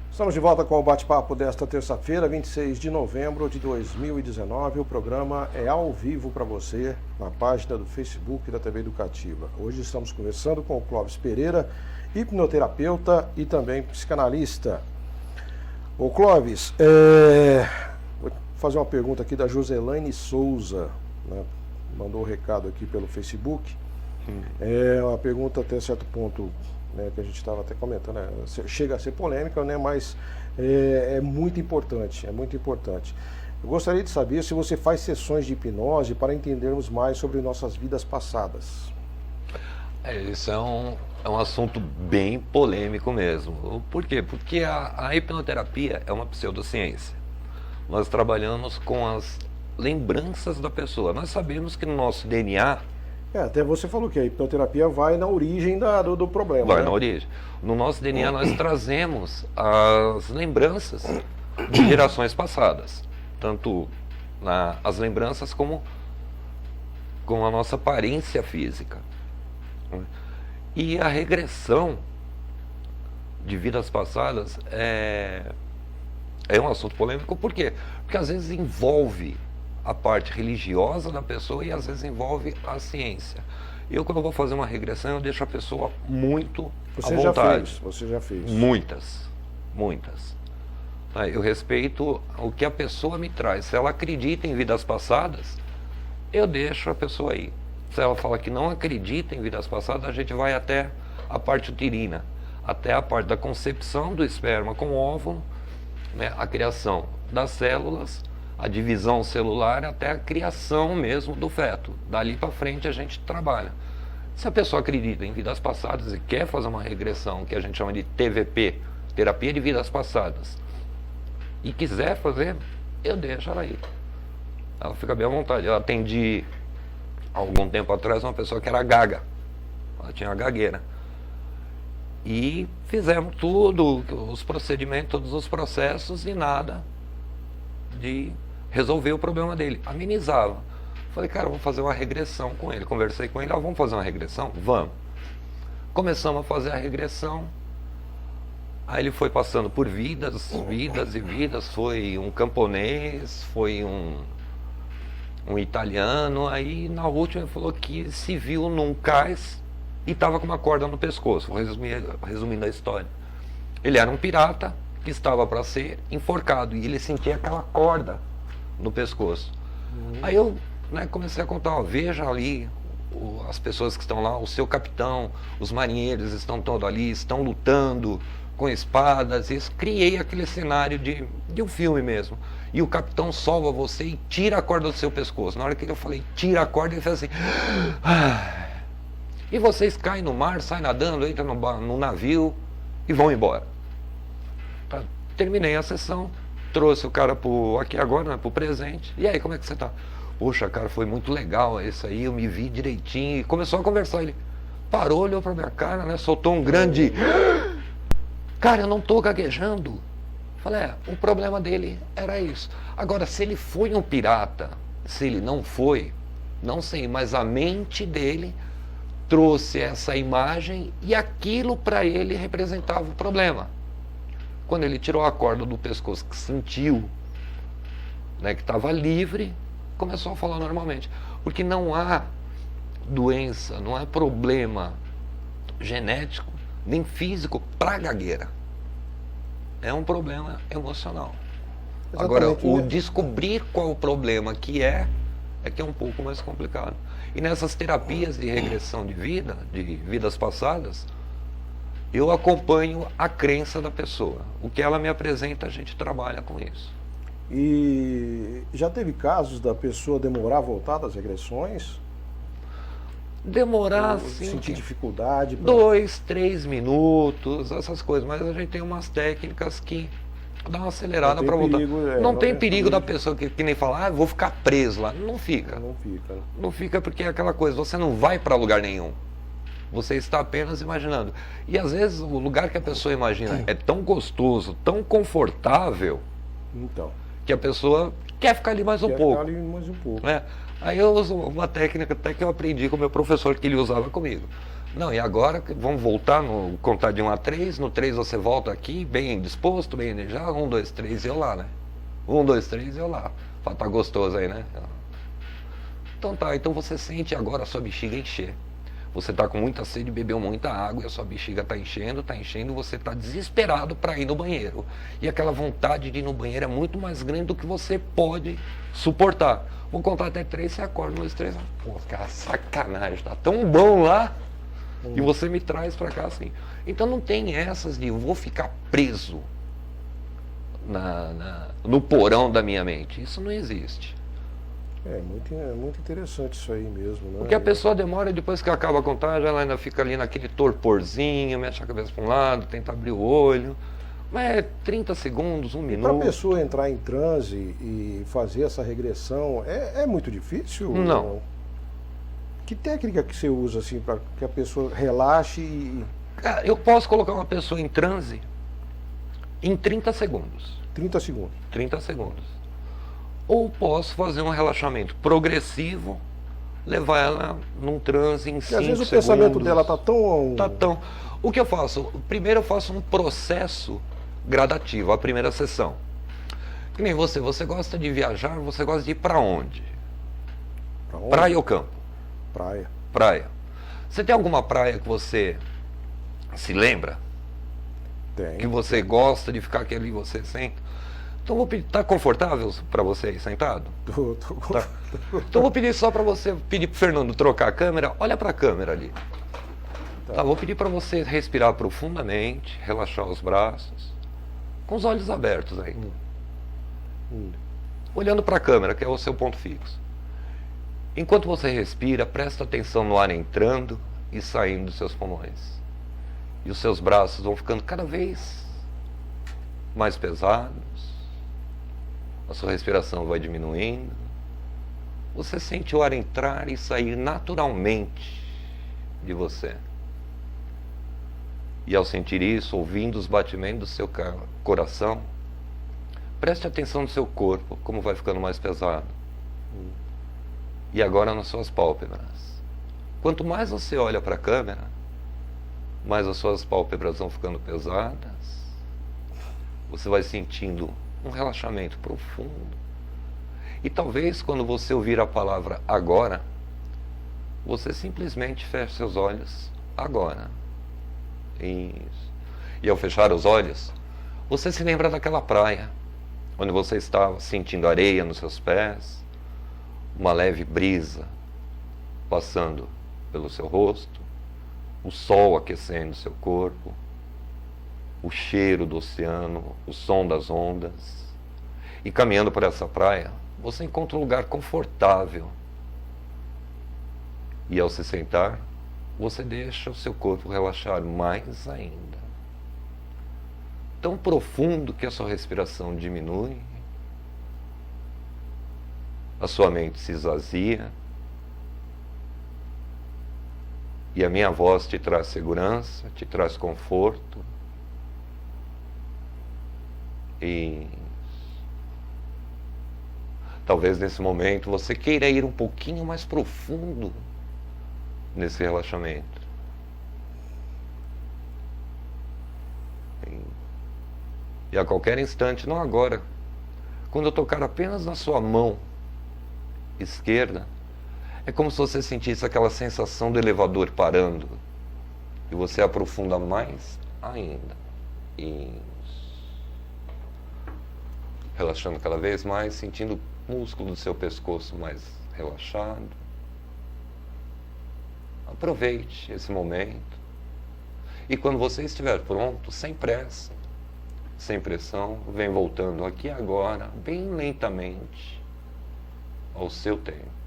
Estamos de volta com o bate-papo desta terça-feira, 26 de novembro de 2019. O programa é ao vivo para você na página do Facebook da TV Educativa. Hoje estamos conversando com o Clóvis Pereira, hipnoterapeuta e também psicanalista. Ô Clóvis, vou fazer uma pergunta aqui da Joselane Souza, né? Mandou um recado aqui pelo Facebook. É uma pergunta até certo ponto, né, que a gente estava até comentando, né, chega a ser polêmica, né, mas é muito importante, Eu gostaria de saber se você faz sessões de hipnose para entendermos mais sobre nossas vidas passadas. Isso é um assunto bem polêmico mesmo. Por quê? Porque a hipnoterapia é uma pseudociência. Nós trabalhamos com as lembranças da pessoa. Nós sabemos que no nosso DNA Até você falou que a hipnoterapia vai na origem do problema. Vai né? na origem. No nosso DNA nós trazemos as lembranças de gerações passadas. Tanto as lembranças como com a nossa aparência física. E a regressão de vidas passadas é um assunto polêmico. Por quê? Porque às vezes envolve a parte religiosa da pessoa e às vezes envolve a ciência. Eu, quando vou fazer uma regressão, eu deixo a pessoa muito à vontade. Você já fez. Muitas. Tá? Eu respeito o que a pessoa me traz. Se ela acredita em vidas passadas, eu deixo a pessoa ir. Se ela fala que não acredita em vidas passadas, a gente vai até a parte uterina, até a parte da concepção do esperma com o óvulo, né, a criação das células, a divisão celular, até a criação mesmo do feto. Dali para frente a gente trabalha. Se a pessoa acredita em vidas passadas e quer fazer uma regressão, que a gente chama de TVP, terapia de vidas passadas, e quiser fazer, eu deixo ela ir. Ela fica bem à vontade. Eu atendi há algum tempo atrás uma pessoa que era gaga. Ela tinha uma gagueira. E fizemos tudo, os procedimentos, todos os processos e nada de resolver o problema dele. Amenizava. Falei, cara, eu vou fazer uma regressão com ele. Conversei com ele, vamos fazer uma regressão? Vamos. Começamos a fazer a regressão. Aí ele foi passando por vidas e vidas. Foi um camponês, foi um italiano. Aí na última ele falou que se viu num cais e estava com uma corda no pescoço. Resumindo a história. Ele era um pirata que estava para ser enforcado e ele sentia aquela corda no pescoço. Aí eu comecei a contar, veja ali as pessoas que estão lá, o seu capitão, os marinheiros estão todos ali, estão lutando com espadas. Isso, criei aquele cenário de um filme mesmo. E o capitão salva você e tira a corda do seu pescoço. Na hora que eu falei, tira a corda, ele fez assim. E vocês caem no mar, saem nadando, entram no navio e vão embora. Tá? Terminei a sessão, trouxe o cara aqui agora, pro presente. E aí, como é que você tá? Poxa, cara, foi muito legal isso aí, eu me vi direitinho. E começou a conversar. Ele parou, olhou pra minha cara, né? Soltou um grande... Cara, eu não tô gaguejando. Falei, o problema dele era isso. Agora, se ele foi um pirata, se ele não foi, não sei, mas a mente dele trouxe essa imagem e aquilo para ele representava o problema. Quando ele tirou a corda do pescoço, que sentiu, né, que estava livre, começou a falar normalmente. Porque não há doença, não há problema genético, nem físico para gagueira. É um problema emocional. Exatamente. Agora, o descobrir qual o problema que é que é um pouco mais complicado. E nessas terapias de regressão de vida, de vidas passadas, eu acompanho a crença da pessoa. O que ela me apresenta, a gente trabalha com isso. E já teve casos da pessoa demorar a voltar das regressões? Demorar, sentir dificuldade? 2, 3 minutos, essas coisas. Mas a gente tem umas técnicas que dá uma acelerada para voltar. Não tem perigo da pessoa que nem falar, vou ficar preso lá. Não fica. Não fica porque é aquela coisa, você não vai para lugar nenhum. Você está apenas imaginando. E às vezes o lugar que a pessoa imagina é tão gostoso, tão confortável, que a pessoa quer ficar ali mais um pouco. Né? Aí eu uso uma técnica até que eu aprendi com o meu professor, que ele usava comigo. Não, e agora vamos voltar, contar de 1 a 3, no 3 você volta aqui, bem disposto, bem energizado, 1, 2, 3 e eu lá, né? 1, 2, 3 e eu lá. Fala, tá gostoso aí, né? Então tá, então você sente agora a sua bexiga encher. Você tá com muita sede, bebeu muita água e a sua bexiga tá enchendo, você tá desesperado para ir no banheiro. E aquela vontade de ir no banheiro é muito mais grande do que você pode suportar. Vou contar até 3, você acorda, 1, 2, 3, pô, cara, sacanagem, tá tão bom lá. E você me traz para cá assim. Então não tem essas de vou ficar preso no porão da minha mente. Isso não existe. É muito interessante isso aí mesmo, né? Porque a pessoa demora, depois que acaba a contagem, ela ainda fica ali naquele torporzinho, mexe a cabeça para um lado, tenta abrir o olho. Mas é 30 segundos, 1 minuto. Para a pessoa entrar em transe e fazer essa regressão, é muito difícil? Não. Que técnica que você usa assim para que a pessoa relaxe e Cara, eu posso colocar uma pessoa em transe em 30 segundos. 30 segundos? 30 segundos. Ou posso fazer um relaxamento progressivo, levar ela num transe em 5 Porque às vezes segundos. o pensamento dela tá tão... Tá tão... O que eu faço? Primeiro eu faço um processo gradativo, a primeira sessão. Que nem você gosta de viajar, você gosta de ir pra onde? Pra onde? Praia ou campo? Praia. Praia. Você tem alguma praia que você se lembra? Tem. Que você gosta de ficar aqui ali, você senta? Então vou pedir, tá confortável para você aí sentado? Tô... Tá. Então vou pedir só para você, pedir pro Fernando trocar a câmera, olha para a câmera ali. Tá, vou pedir para você respirar profundamente, relaxar os braços, com os olhos abertos ainda. Olhando para a câmera, que é o seu ponto fixo. Enquanto você respira, presta atenção no ar entrando e saindo dos seus pulmões. E os seus braços vão ficando cada vez mais pesados. A sua respiração vai diminuindo. Você sente o ar entrar e sair naturalmente de você. E ao sentir isso, ouvindo os batimentos do seu coração, preste atenção no seu corpo, como vai ficando mais pesado. E agora nas suas pálpebras. Quanto mais você olha para a câmera, mais as suas pálpebras vão ficando pesadas. Você vai sentindo um relaxamento profundo. E talvez quando você ouvir a palavra agora, você simplesmente feche seus olhos agora. Isso. E ao fechar os olhos, você se lembra daquela praia, onde você estava sentindo areia nos seus pés, uma leve brisa passando pelo seu rosto, o sol aquecendo seu corpo, o cheiro do oceano, o som das ondas. E caminhando por essa praia, você encontra um lugar confortável. E ao se sentar, você deixa o seu corpo relaxar mais ainda. Tão profundo que a sua respiração diminui, a sua mente se esvazia, e a minha voz te traz segurança, te traz conforto. E talvez nesse momento você queira ir um pouquinho mais profundo nesse relaxamento. E a qualquer instante, não agora, quando eu tocar apenas na sua mão esquerda, é como se você sentisse aquela sensação do elevador parando. E você aprofunda mais ainda. Isso. Relaxando cada vez mais, sentindo o músculo do seu pescoço mais relaxado. Aproveite esse momento. E quando você estiver pronto, sem pressa, sem pressão, vem voltando aqui agora, bem lentamente, ao seu tempo.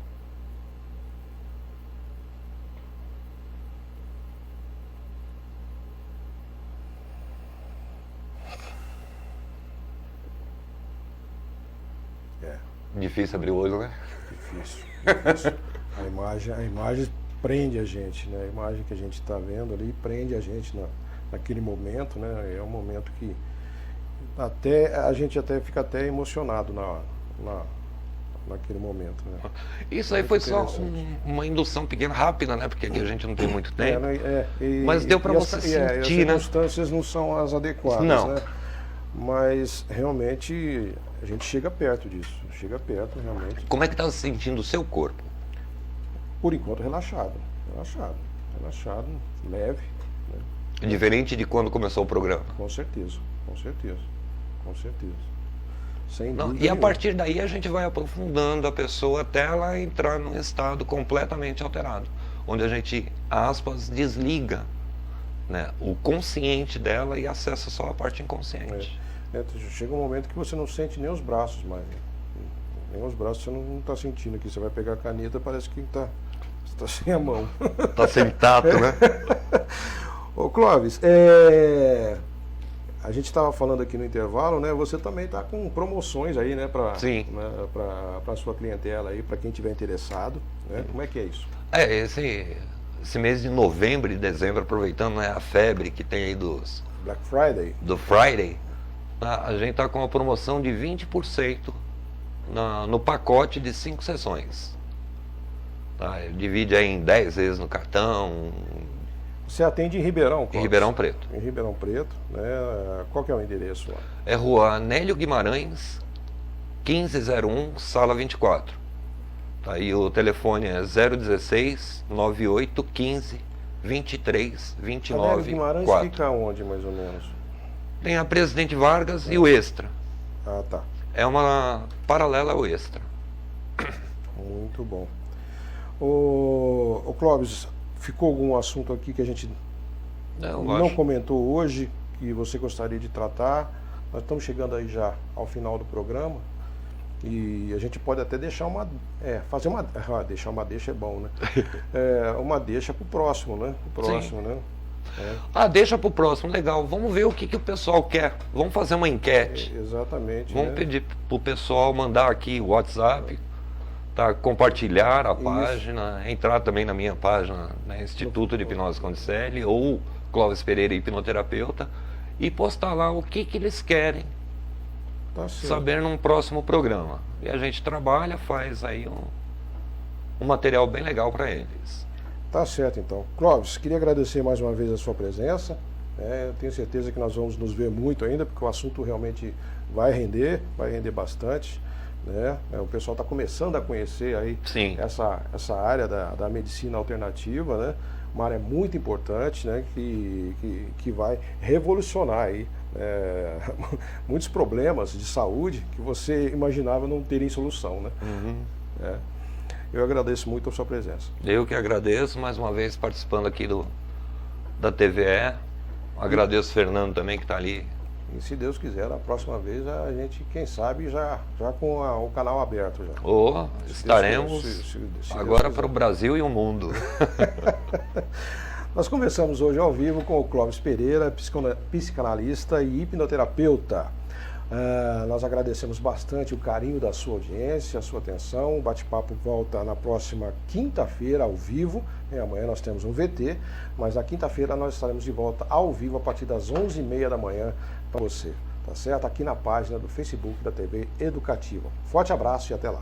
Difícil abrir o olho, né? Difícil. A imagem prende a gente, né? A imagem que a gente está vendo ali prende a gente naquele momento, né? É um momento que a gente até fica até emocionado naquele momento, né? Isso aí foi só uma indução pequena, rápida, né? Porque aqui a gente não tem muito tempo. Mas deu para você sentir, né? As circunstâncias não são as adequadas, não, né? Mas realmente a gente chega perto disso, chega perto realmente. Como é que está se sentindo o seu corpo? Por enquanto relaxado, leve, né? Diferente de quando começou o programa. Com certeza. Sem Não, dúvida e a nenhuma. partir daí a gente vai aprofundando a pessoa até ela entrar num estado completamente alterado, onde a gente, aspas, desliga, né, o consciente dela e acessa só a parte inconsciente. Chega um momento que você não sente nem os braços mais. Nem os braços você não está sentindo aqui. Você vai pegar a caneta, parece que você está sem a mão. Tá sem tato, né? Ô Clóvis, a gente estava falando aqui no intervalo, né? Você também está com promoções aí, né? Sim. Para a sua clientela aí, para quem tiver interessado, né? Como é que é isso? Esse mês de novembro e dezembro, aproveitando, né, a febre que tem aí Black Friday? do Friday, tá? A gente está com uma promoção de 20% no pacote de 5 sessões. Tá? Divide aí em 10 vezes no cartão. Você atende em Ribeirão, Clóvis? Em Ribeirão Preto. Em Ribeirão Preto, né? Qual que é o endereço lá? É Rua Nélio Guimarães, 1501, sala 24. Tá? E o telefone é 016 9815 23 29 Nélio Guimarães 4. fica onde, mais ou menos? Tem a Presidente Vargas e o Extra. Ah, tá. É uma paralela ao Extra. Muito bom. Ô Clóvis, ficou algum assunto aqui que a gente não comentou hoje, que você gostaria de tratar? Nós estamos chegando aí já ao final do programa e a gente pode até deixar fazer uma, deixar uma deixa é bom, né? Uma deixa para o próximo, né? Pro próximo, Sim. né? Deixa para o próximo, legal. Vamos ver o que o pessoal quer. Vamos fazer uma enquete. Exatamente. Vamos né? pedir para o pessoal mandar aqui o WhatsApp, tá? Compartilhar a página, entrar também na minha página, né? Instituto de Hipnose Condicelli ou Clóvis Pereira Hipnoterapeuta, e postar lá o que eles querem saber num próximo programa. E a gente trabalha, faz aí um material bem legal para eles. Tá certo, então. Clóvis, queria agradecer mais uma vez a sua presença. Eu tenho certeza que nós vamos nos ver muito ainda, porque o assunto realmente vai render bastante. Né? O pessoal está começando a conhecer aí essa área da medicina alternativa, né? Uma área muito importante, né? que vai revolucionar aí, muitos problemas de saúde que você imaginava não terem solução. Né? Eu agradeço muito a sua presença. Eu que agradeço, mais uma vez participando aqui da TVE. Agradeço o Fernando também que está ali. E se Deus quiser, na próxima vez a gente, quem sabe, já com o canal aberto já. Estaremos agora para o Brasil e o mundo. Nós conversamos hoje ao vivo com o Clóvis Pereira, psicanalista e hipnoterapeuta. Nós agradecemos bastante o carinho da sua audiência, a sua atenção. O bate-papo volta na próxima quinta-feira ao vivo. Amanhã nós temos um VT, mas na quinta-feira nós estaremos de volta ao vivo a partir das 11h30 da manhã para você, tá certo? Aqui na página do Facebook da TV Educativa. Forte abraço e até lá.